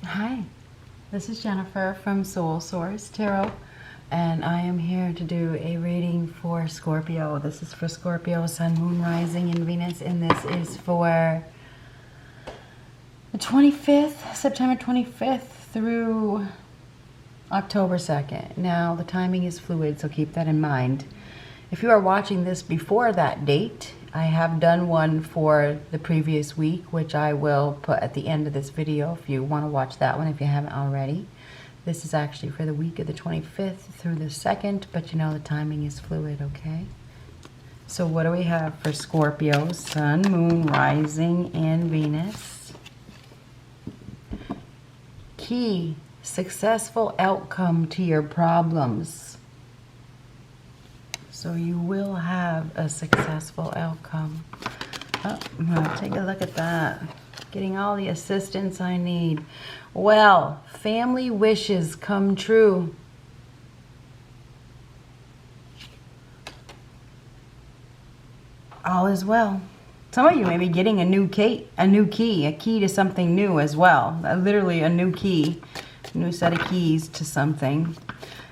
Hi, this is Jennifer from Soul Source Tarot, and I am here to do a reading for Scorpio. This is for Scorpio, Sun, Moon, Rising, and Venus, and this is for the 25th, September 25th through October 2nd. Now, the timing is fluid, so keep that in mind. If you are watching this before that date, I have done one for the previous week, which I will put at the end of this video if you want to watch that one if you haven't already. This is actually for the week of the 25th through the 2nd, but you know the timing is fluid, okay? So what do we have for Scorpio, Sun, Moon, Rising, and Venus? Key, successful outcome to your problems. So you will have a successful outcome. Oh, take a look at that. Getting all the assistance I need. Well, family wishes come true. All is well. Some of you may be getting a new key to something new as well. Literally a new key, a new set of keys to something.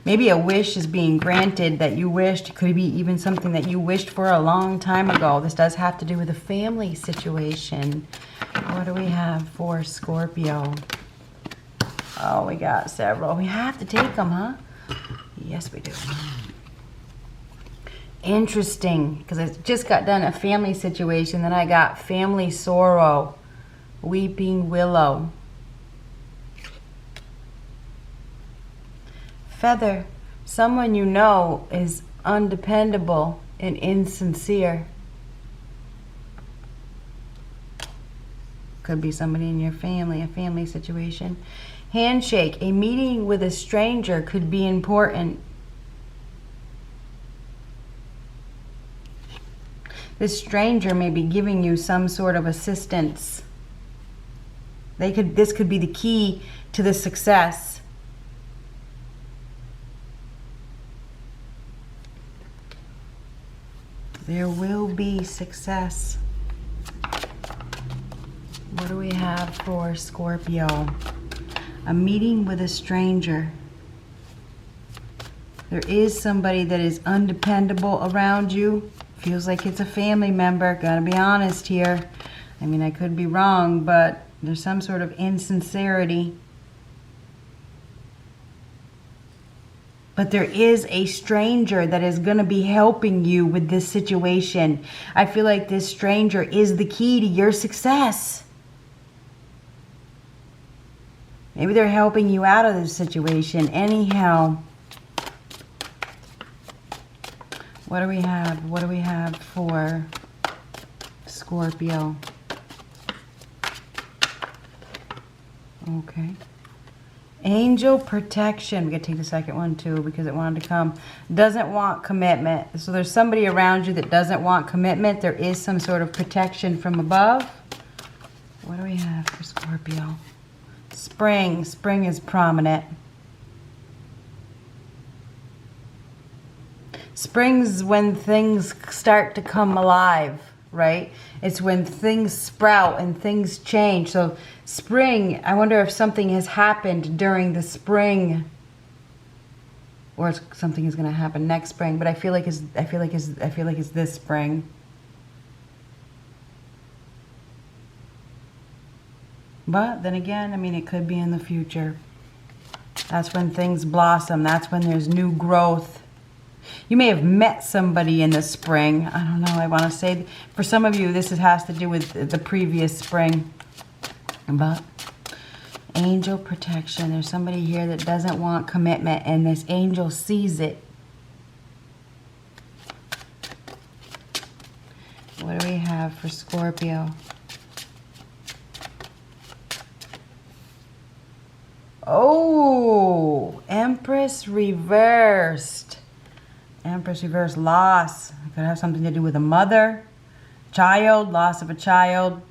Maybe a wish is being granted that you wished. It could be even something that you wished for a long time ago. This does have to do with a family situation. What do we have for Scorpio? Oh, we got several. We have to take them, huh? Yes, we do. Interesting, because I just got done a family situation. Then I got family sorrow, weeping willow. Feather, someone you know is undependable and insincere. Could be somebody in your family, a family situation. Handshake, a meeting with a stranger could be important. This stranger may be giving you some sort of assistance. This could be the key to the success. There will be success. What do we have for Scorpio? A meeting with a stranger. There is somebody that is undependable around you. Feels like it's a family member. Gotta be honest here. I mean, I could be wrong, but there's some sort of insincerity. But there is a stranger that is going to be helping you with this situation. I feel like this stranger is the key to your success. Maybe they're helping you out of this situation. Anyhow, what do we have? What do we have for Scorpio? Okay. Angel protection. We gotta take the second one too because it wanted to come. Doesn't want commitment. So there's somebody around you that doesn't want commitment. There is some sort of protection from above. What do we have for Scorpio? Spring. Spring is prominent. Spring's when things start to come alive, right? It's when things sprout and things change. So spring, I wonder if something has happened during the spring, or something is going to happen next spring. But I feel like it's this spring. But then again, I mean, it could be in the future. That's when things blossom. That's when there's new growth. You may have met somebody in the spring. I don't know. I want to say for some of you, this has to do with the previous spring. But angel protection. There's somebody here that doesn't want commitment, and this angel sees it. What do we have for Scorpio? Oh, Empress reversed. Empress reverse, loss. It could have something to do with a mother, child, loss of a child.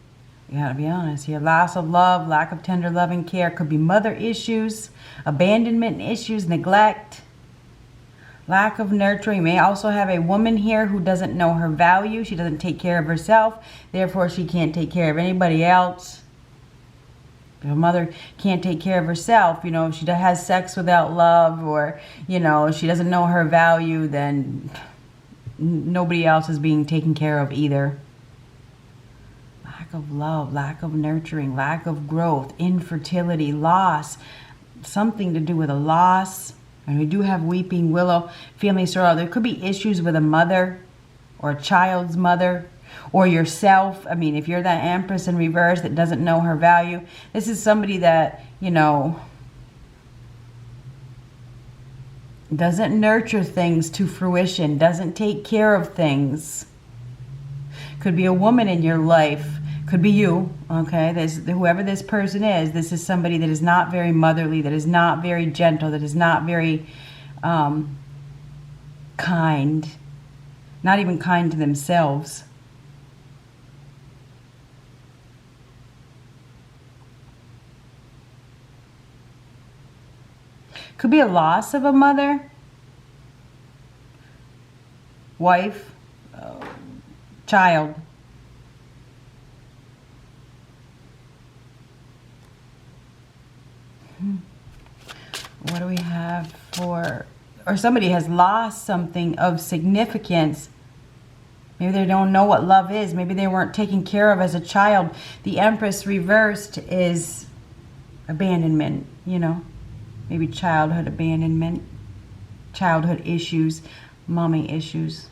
You gotta be honest here. Loss of love, lack of tender loving care. Could be mother issues, abandonment issues, neglect, lack of nurturing. You may also have a woman here who doesn't know her value. She doesn't take care of herself. Therefore, she can't take care of anybody else. If a mother can't take care of herself, you know, if she has sex without love, or, you know, she doesn't know her value, then nobody else is being taken care of either. Lack of love, lack of nurturing, lack of growth, infertility, loss, something to do with a loss. And we do have weeping willow, family sorrow. There could be issues with a mother or a child's mother, or yourself. I mean, if you're that Empress in reverse that doesn't know her value, this is somebody that, you know, doesn't nurture things to fruition, doesn't take care of things. Could be a woman in your life, could be you, okay? Whoever this person is, this is somebody that is not very motherly, that is not very gentle, that is not very kind, not even kind to themselves. Could be a loss of a mother, wife, child. What do we have for, or somebody has lost something of significance. Maybe they don't know what love is. Maybe they weren't taken care of as a child. The Empress reversed is abandonment, you know. Maybe childhood abandonment, childhood issues, mommy issues.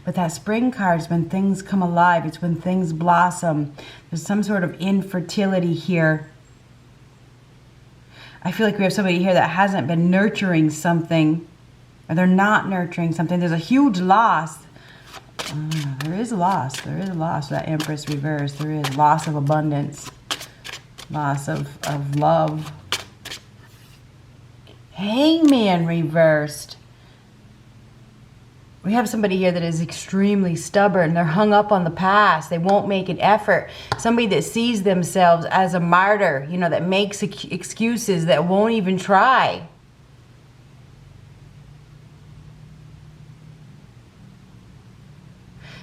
But that spring card is when things come alive. It's when things blossom. There's some sort of infertility here. I feel like we have somebody here that hasn't been nurturing something, or they're not nurturing something. There's a huge loss. There is a loss. There is a loss. That Empress reverse. There is loss of abundance. Loss of love. Hangman reversed. We have somebody here that is extremely stubborn. They're hung up on the past. They won't make an effort. Somebody that sees themselves as a martyr, you know, that makes excuses, that won't even try.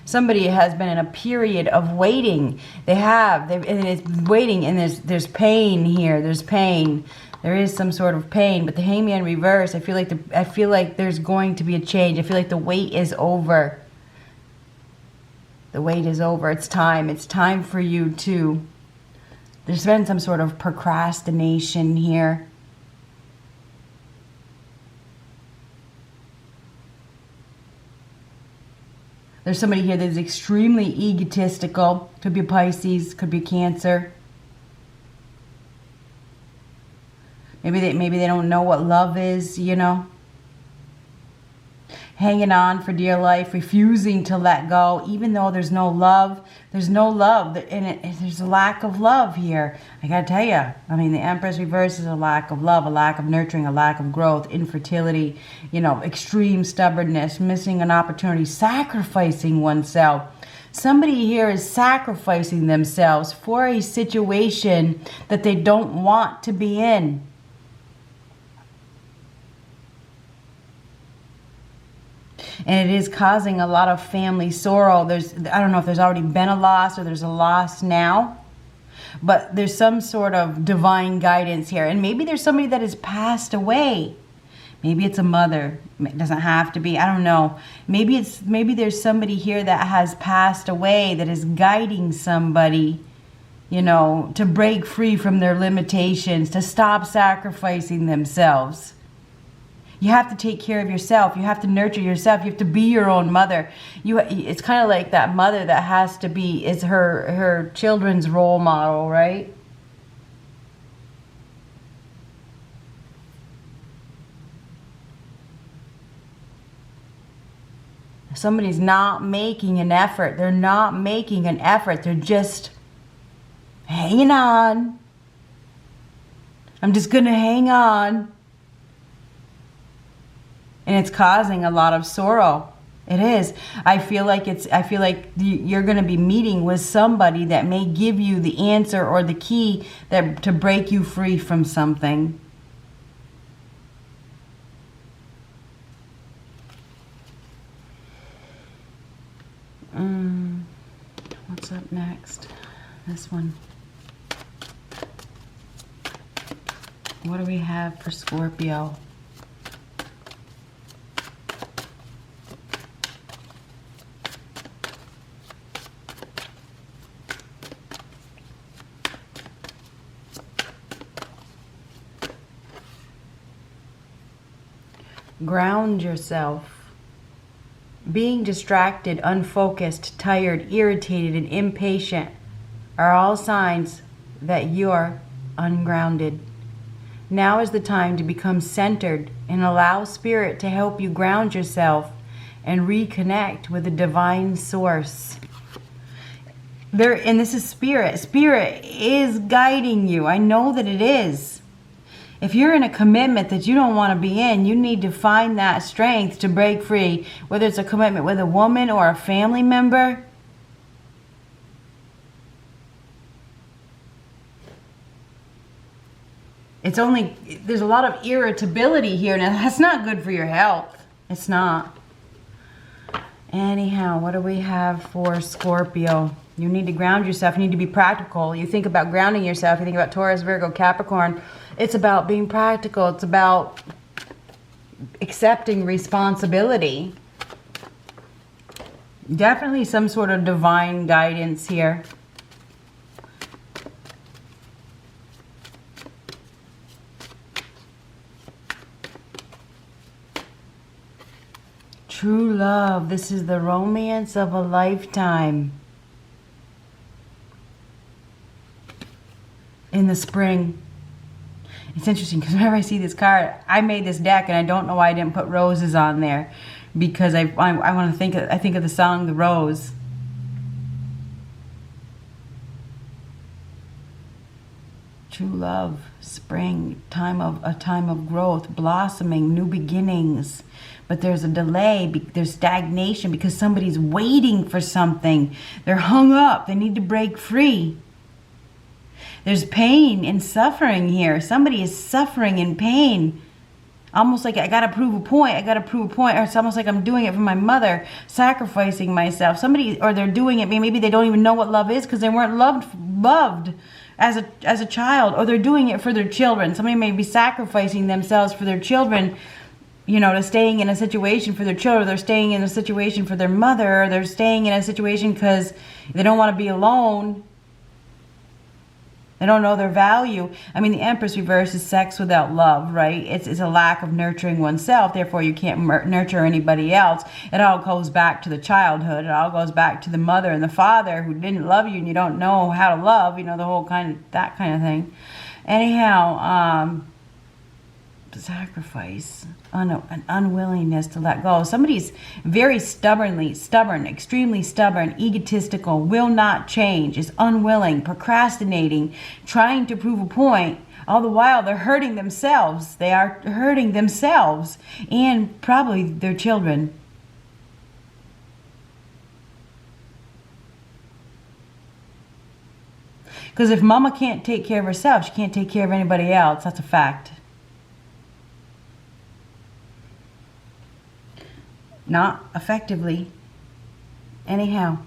Somebody has been in a period of waiting. And it's waiting, and there's pain here. There's pain. There is some sort of pain, but the Hangman reverse, I feel like there's going to be a change. I feel like the wait is over. The wait is over. It's time. It's time for you to. There's been some sort of procrastination here. There's somebody here that is extremely egotistical. Could be Pisces, could be Cancer. Maybe they don't know what love is, you know. Hanging on for dear life, refusing to let go, even though there's no love. There's no love, and there's a lack of love here. I gotta tell you, I mean, the Empress reverse is a lack of love, a lack of nurturing, a lack of growth, infertility, you know, extreme stubbornness, missing an opportunity, sacrificing oneself. Somebody here is sacrificing themselves for a situation that they don't want to be in. And it is causing a lot of family sorrow. I don't know if there's already been a loss or there's a loss now. But there's some sort of divine guidance here. And maybe there's somebody that has passed away. Maybe it's a mother. It doesn't have to be. I don't know. Maybe there's somebody here that has passed away that is guiding somebody, you know, to break free from their limitations, to stop sacrificing themselves. You have to take care of yourself. You have to nurture yourself. You have to be your own mother. It's kind of like that mother that has to be, is her children's role model, right? Somebody's not making an effort. They're not making an effort. They're just hanging on. I'm just going to hang on. And it's causing a lot of sorrow. It is. I feel like you're going to be meeting with somebody that may give you the answer or the key to break you free from something. What's What's up next? This one. What do we have for Scorpio? Ground yourself. Being distracted, unfocused, tired, irritated, and impatient are all signs that you're ungrounded. Now is the time to become centered and allow Spirit to help you ground yourself and reconnect with the divine source. And this is Spirit. Spirit is guiding you. I know that it is. If you're in a commitment that you don't want to be in, you need to find that strength to break free, whether it's a commitment with a woman or a family member. There's a lot of irritability here. Now, that's not good for your health. It's not. Anyhow, what do we have for Scorpio? You need to ground yourself. You need to be practical. You think about grounding yourself. You think about Taurus, Virgo, Capricorn. It's about being practical. It's about accepting responsibility. Definitely some sort of divine guidance here. True love. This is the romance of a lifetime. In the spring. It's interesting because whenever I see this card, I made this deck and I don't know why I didn't put roses on there, because I want to think of the song The Rose. True love, spring, a time of growth, blossoming, new beginnings. But there's a delay, there's stagnation because somebody's waiting for something. They're hung up, they need to break free. There's pain and suffering here. Somebody is suffering in pain. Almost like I gotta prove a point. Or it's almost like I'm doing it for my mother, sacrificing myself. Or they're doing it, maybe they don't even know what love is because they weren't loved as a child. Or they're doing it for their children. Somebody may be sacrificing themselves for their children, to staying in a situation for their children. They're staying in a situation for their mother. Or they're staying in a situation because they don't want to be alone. They don't know their value. I mean, the Empress reverse is sex without love, right? It's a lack of nurturing oneself. Therefore, you can't nurture anybody else. It all goes back to the childhood. It all goes back to the mother and the father who didn't love you and you don't know how to love, the whole that kind of thing. Anyhow, sacrifice, an unwillingness to let go. Somebody's very stubborn, extremely stubborn, egotistical, will not change, is unwilling, procrastinating, trying to prove a point. All the while they're hurting themselves. They are hurting themselves and probably their children. Because if mama can't take care of herself, she can't take care of anybody else. That's a fact. Not effectively. Anyhow,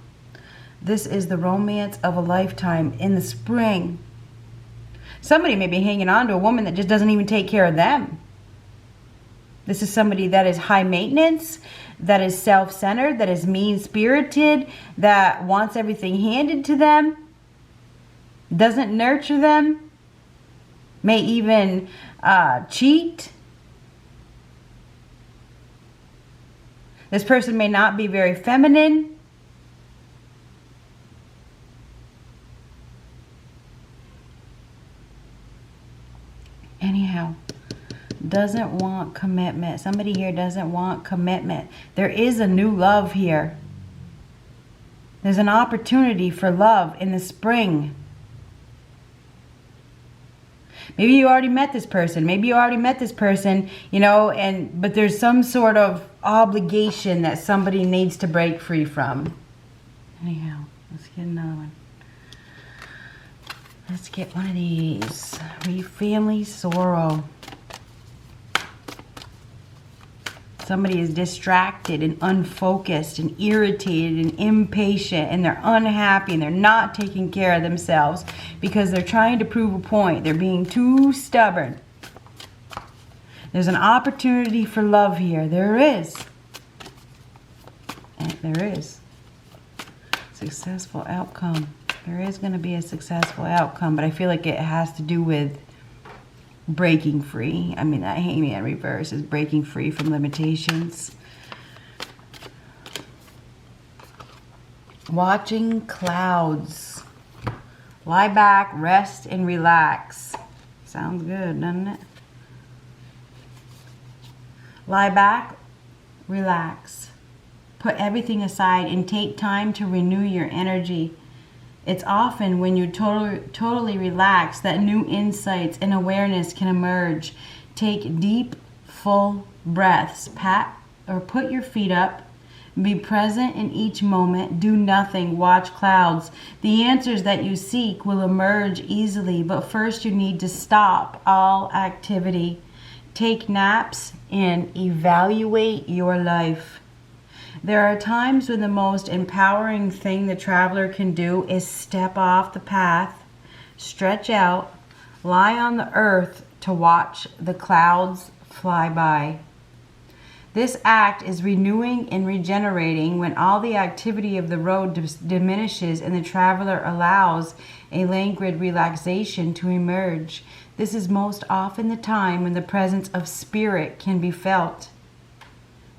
this is the romance of a lifetime in the spring. Somebody may be hanging on to a woman that just doesn't even take care of them. This is somebody that is high maintenance, that is self-centered, that is mean-spirited, that wants everything handed to them, doesn't nurture them, may even cheat. This person may not be very feminine. Anyhow, doesn't want commitment. Somebody here doesn't want commitment. There is a new love here. There's an opportunity for love in the spring. Maybe you already met this person. But there's some sort of obligation that somebody needs to break free from. Anyhow, let's get another one. Let's get one of these. Family sorrow. Somebody is distracted and unfocused and irritated and impatient, and they're unhappy and they're not taking care of themselves because they're trying to prove a point. They're being too stubborn. There's an opportunity for love here. There is. And there is. Successful outcome. There is going to be a successful outcome, but I feel like it has to do with breaking free. I mean, that Hangman reverse is breaking free from limitations. Watching clouds. Lie back, rest, and relax. Sounds good, doesn't it? Lie back, relax. Put everything aside and take time to renew your energy. It's often when you totally relax that new insights and awareness can emerge. Take deep, full breaths. Pat or put your feet up. Be present in each moment. Do nothing. Watch clouds. The answers that you seek will emerge easily, but first you need to stop all activity. Take naps and evaluate your life. There are times when the most empowering thing the traveler can do is step off the path, stretch out, lie on the earth to watch the clouds fly by. This act is renewing and regenerating when all the activity of the road diminishes and the traveler allows a languid relaxation to emerge. This is most often the time when the presence of spirit can be felt.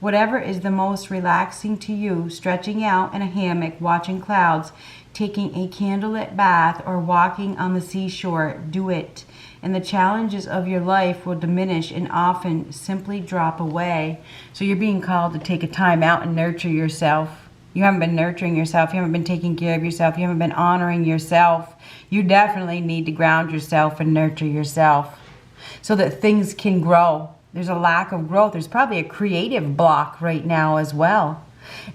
Whatever is the most relaxing to you, stretching out in a hammock, watching clouds, taking a candlelit bath, or walking on the seashore, do it. And the challenges of your life will diminish and often simply drop away. So you're being called to take a time out and nurture yourself. You haven't been nurturing yourself. You haven't been taking care of yourself. You haven't been honoring yourself. You definitely need to ground yourself and nurture yourself so that things can grow. There's a lack of growth. There's probably a creative block right now as well.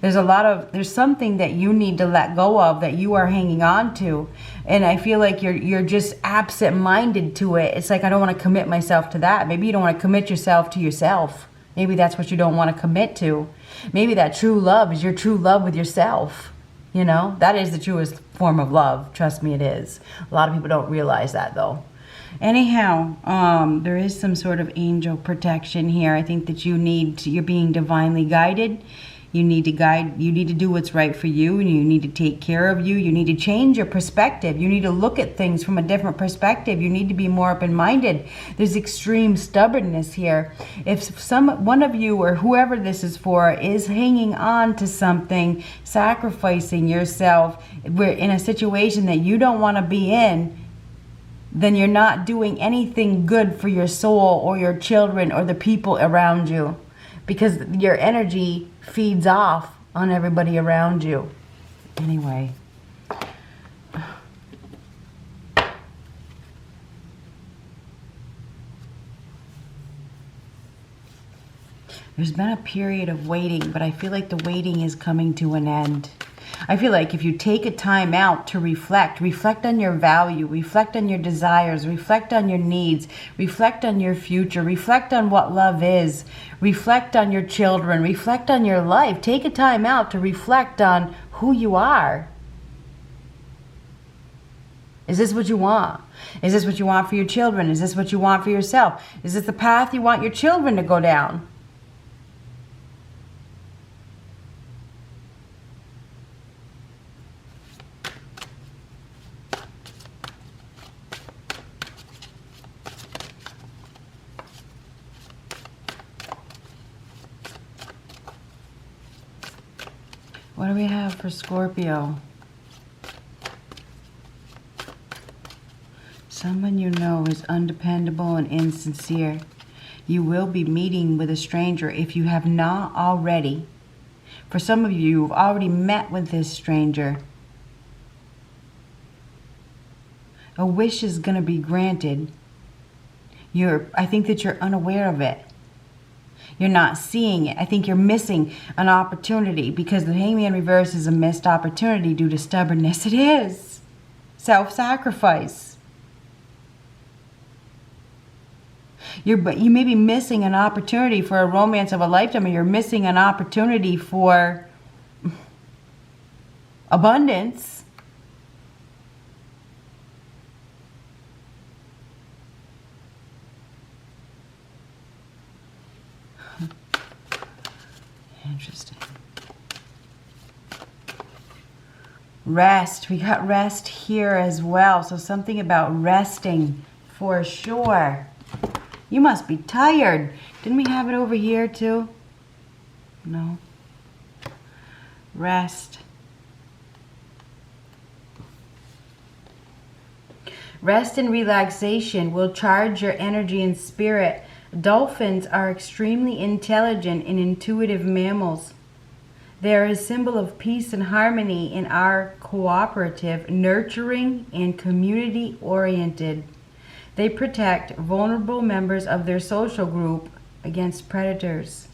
There's something that you need to let go of that you are hanging on to. And I feel like you're just absent-minded to it. It's like, I don't want to commit myself to that. Maybe you don't want to commit yourself to yourself. Maybe that's what you don't want to commit to. Maybe that true love is your true love with yourself. You know, that is the truest form of love. Trust me, it is. A lot of people don't realize that though. Anyhow, there is some sort of angel protection here. I think that you're being divinely guided. You need to do what's right for you, and you need to take care of you. You need to change your perspective. You need to look at things from a different perspective. You need to be more open-minded. There's extreme stubbornness here. If one of you or whoever this is for is hanging on to something, sacrificing yourself, we're in a situation that you don't want to be in, then you're not doing anything good for your soul or your children or the people around you, because your energy feeds off on everybody around you. Anyway. There's been a period of waiting, but I feel like the waiting is coming to an end. I feel like if you take a time out to reflect on your value, reflect on your desires, reflect on your needs, reflect on your future, reflect on what love is, reflect on your children, reflect on your life. Take a time out to reflect on who you are. Is this what you want? Is this what you want for your children? Is this what you want for yourself? Is this the path you want your children to go down? What do we have for Scorpio? Someone you know is undependable and insincere. You will be meeting with a stranger if you have not already. For some of you, you've already met with this stranger. A wish is going to be granted. I think that you're unaware of it. You're not seeing it. I think you're missing an opportunity, because the Hangman reverse is a missed opportunity due to stubbornness. It is. Self-sacrifice. But you may be missing an opportunity for a romance of a lifetime, or you're missing an opportunity for abundance. Interesting. Rest. We got rest here as well. So something about resting for sure. You must be tired. Didn't we have it over here too? No. Rest. Rest and relaxation will charge your energy and spirit. Dolphins are extremely intelligent and intuitive mammals. They are a symbol of peace and harmony and are cooperative, nurturing, and community-oriented. They protect vulnerable members of their social group against predators.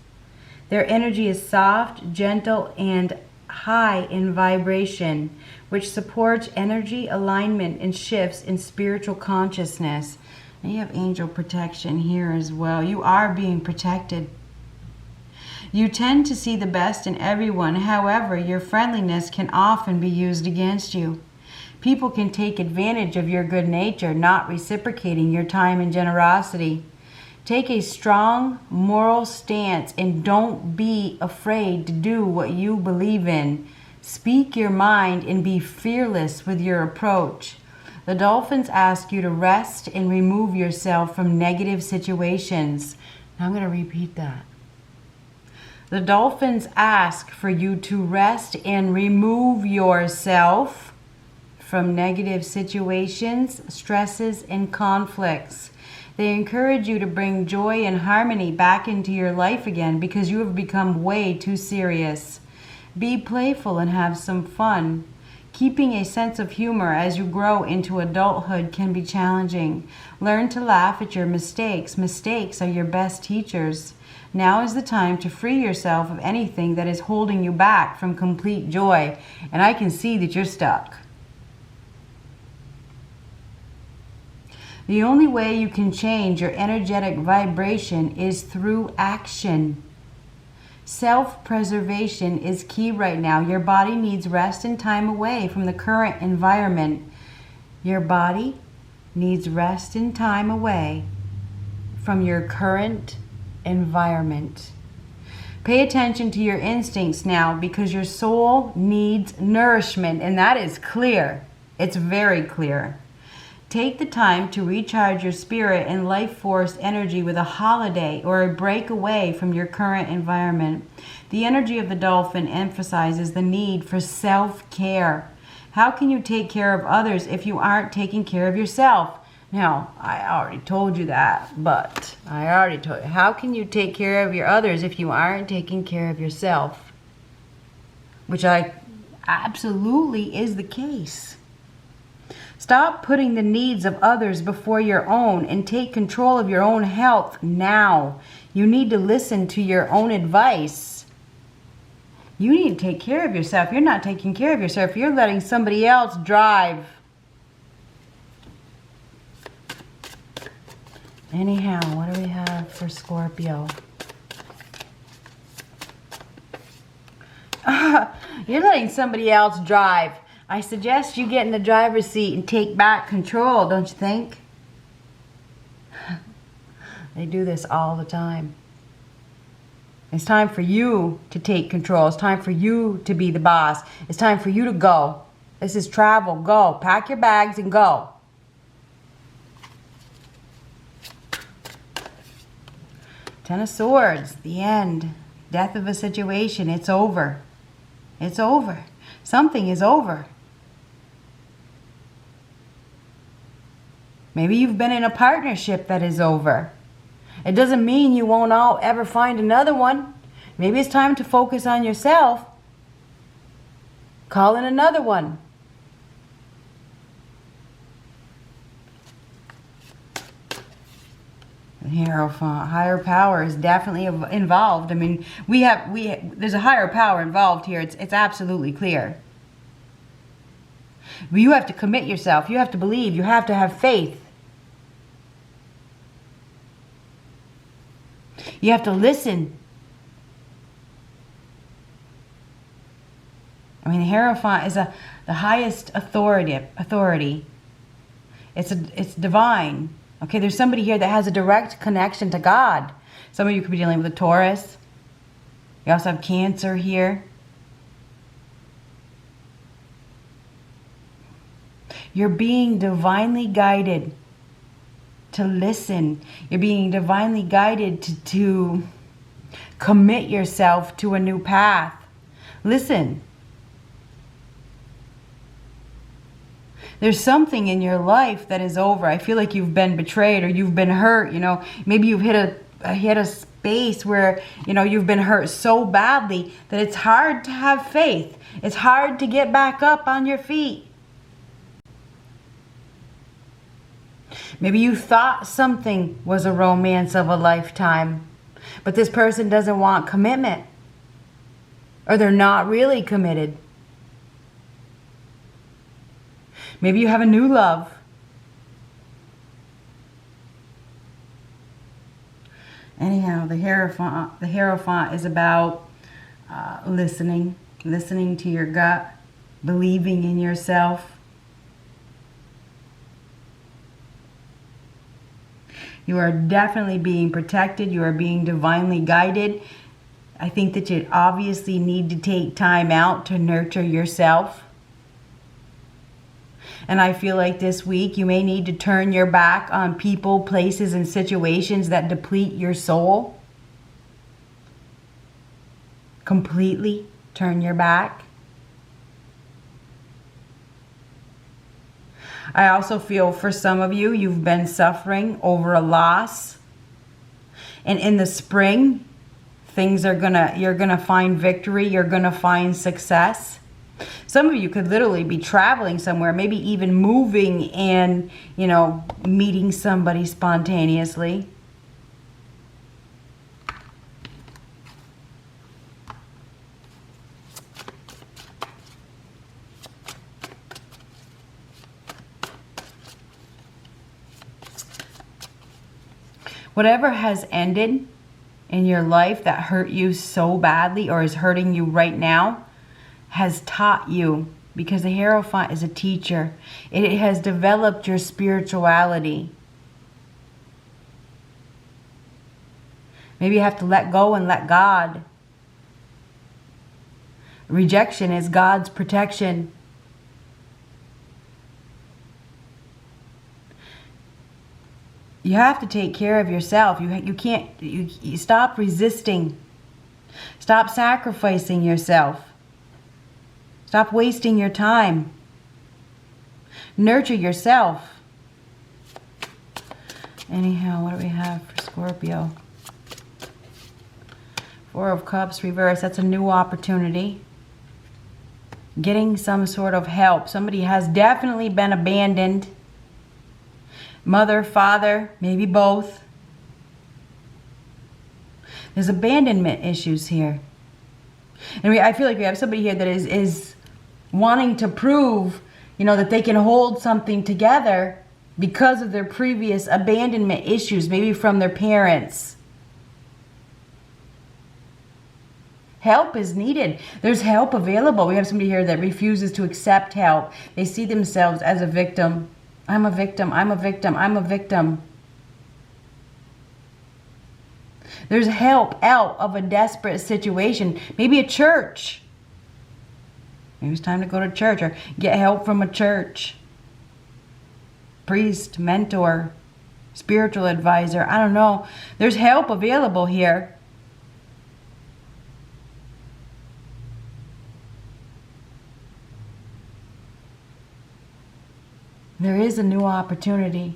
Their energy is soft, gentle, and high in vibration, which supports energy alignment and shifts in spiritual consciousness. And you have angel protection here as well. You are being protected. You tend to see the best in everyone. However, your friendliness can often be used against you. People can take advantage of your good nature, not reciprocating your time and generosity. Take a strong moral stance and don't be afraid to do what you believe in. Speak your mind and be fearless with your approach. The dolphins ask you to rest and remove yourself from negative situations. Now I'm going to repeat that. The dolphins ask for you to rest and remove yourself from negative situations, stresses, and conflicts. They encourage you to bring joy and harmony back into your life again because you have become way too serious. Be playful and have some fun. Keeping a sense of humor as you grow into adulthood can be challenging. Learn to laugh at your mistakes. Mistakes are your best teachers. Now is the time to free yourself of anything that is holding you back from complete joy. And I can see that you're stuck. The only way you can change your energetic vibration is through action. Self-preservation is key right now. Your body needs rest and time away from the current environment. Your body needs rest and time away from your current environment. Pay attention to your instincts now because your soul needs nourishment, and that is clear. It's very clear. Take the time to recharge your spirit and life force energy with a holiday or a break away from your current environment. The energy of the dolphin emphasizes the need for self-care. How can you take care of others if you aren't taking care of yourself? Now, I already told you that, but I already told you. How can you take care of your others if you aren't taking care of yourself? Which absolutely is the case. Stop putting the needs of others before your own and take control of your own health now. You need to listen to your own advice. You need to take care of yourself. You're not taking care of yourself. You're letting somebody else drive. Anyhow, what do we have for Scorpio? You're letting somebody else drive. I suggest you get in the driver's seat and take back control, don't you think? They do this all the time. It's time for you to take control. It's time for you to be the boss. It's time for you to go. This is travel. Go. Pack your bags and go. Ten of Swords. The end. Death of a situation. It's over. It's over. Something is over. Maybe you've been in a partnership that is over. It doesn't mean you won't ever find another one. Maybe it's time to focus on yourself. Call in another one. Hero, higher power is definitely involved. I mean, there's a higher power involved here. It's absolutely clear. But you have to commit yourself. You have to believe. You have to have faith. You have to listen. I mean, the Hierophant is the highest authority. It's divine. Okay, there's somebody here that has a direct connection to God. Some of you could be dealing with a Taurus. You also have Cancer here. You're being divinely guided to listen. You're being divinely guided to commit yourself to a new path. Listen. There's something in your life that is over. I feel like you've been betrayed or you've been hurt. You know, maybe you've hit a space where, you know, you've been hurt so badly that it's hard to have faith. It's hard to get back up on your feet. Maybe you thought something was a romance of a lifetime, but this person doesn't want commitment, or they're not really committed. Maybe you have a new love. Anyhow, the Hierophant is about listening to your gut, believing in yourself. You are definitely being protected. You are being divinely guided. I think that you obviously need to take time out to nurture yourself. And I feel like this week you may need to turn your back on people, places, and situations that deplete your soul. Completely turn your back. I also feel for some of you, you've been suffering over a loss. And in the spring, you're gonna find victory, you're gonna find success. Some of you could literally be traveling somewhere, maybe even moving and, you know, meeting somebody spontaneously. Whatever has ended in your life that hurt you so badly or is hurting you right now has taught you, because the Hierophant is a teacher. It has developed your spirituality. Maybe you have to let go and let God. Rejection is God's protection. You have to take care of yourself. You stop resisting. Stop sacrificing yourself. Stop wasting your time. Nurture yourself. Anyhow, what do we have for Scorpio? Four of Cups reverse. That's a new opportunity. Getting some sort of help. Somebody has definitely been abandoned. Mother, father, maybe both. There's abandonment issues here. And I feel like we have somebody here that is wanting to prove, you know, that they can hold something together because of their previous abandonment issues, maybe from their parents. Help is needed. There's help available. We have somebody here that refuses to accept help. They see themselves as a victim. I'm a victim, I'm a victim, I'm a victim. There's help out of a desperate situation. Maybe a church. Maybe it's time to go to church or get help from a church. Priest, mentor, spiritual advisor. I don't know. There's help available here. There is a new opportunity.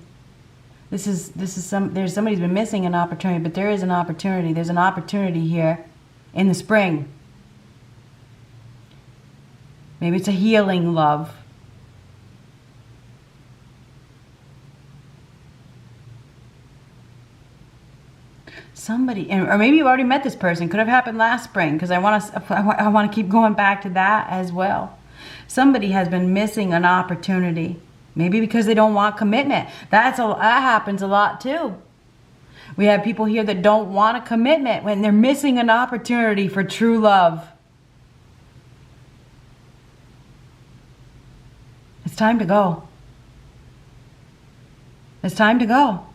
There's somebody's been missing an opportunity, but there is an opportunity. There's an opportunity here in the spring. Maybe it's a healing love. Somebody, or maybe you've already met this person. Could have happened last spring, because I want to keep going back to that as well. Somebody has been missing an opportunity. Maybe because they don't want commitment. That happens a lot too. We have people here that don't want a commitment when they're missing an opportunity for true love. It's time to go. It's time to go.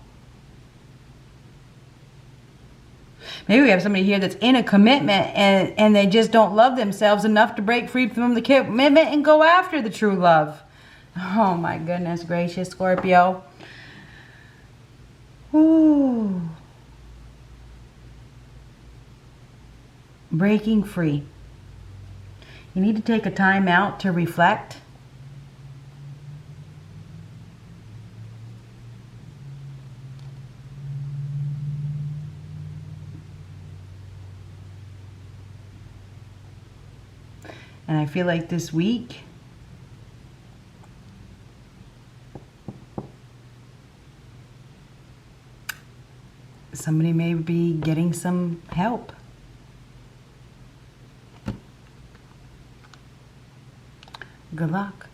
Maybe we have somebody here that's in a commitment and they just don't love themselves enough to break free from the commitment and go after the true love. Oh my goodness gracious, Scorpio. Ooh. Breaking free. You need to take a time out to reflect. And I feel like this week, somebody may be getting some help. Good luck.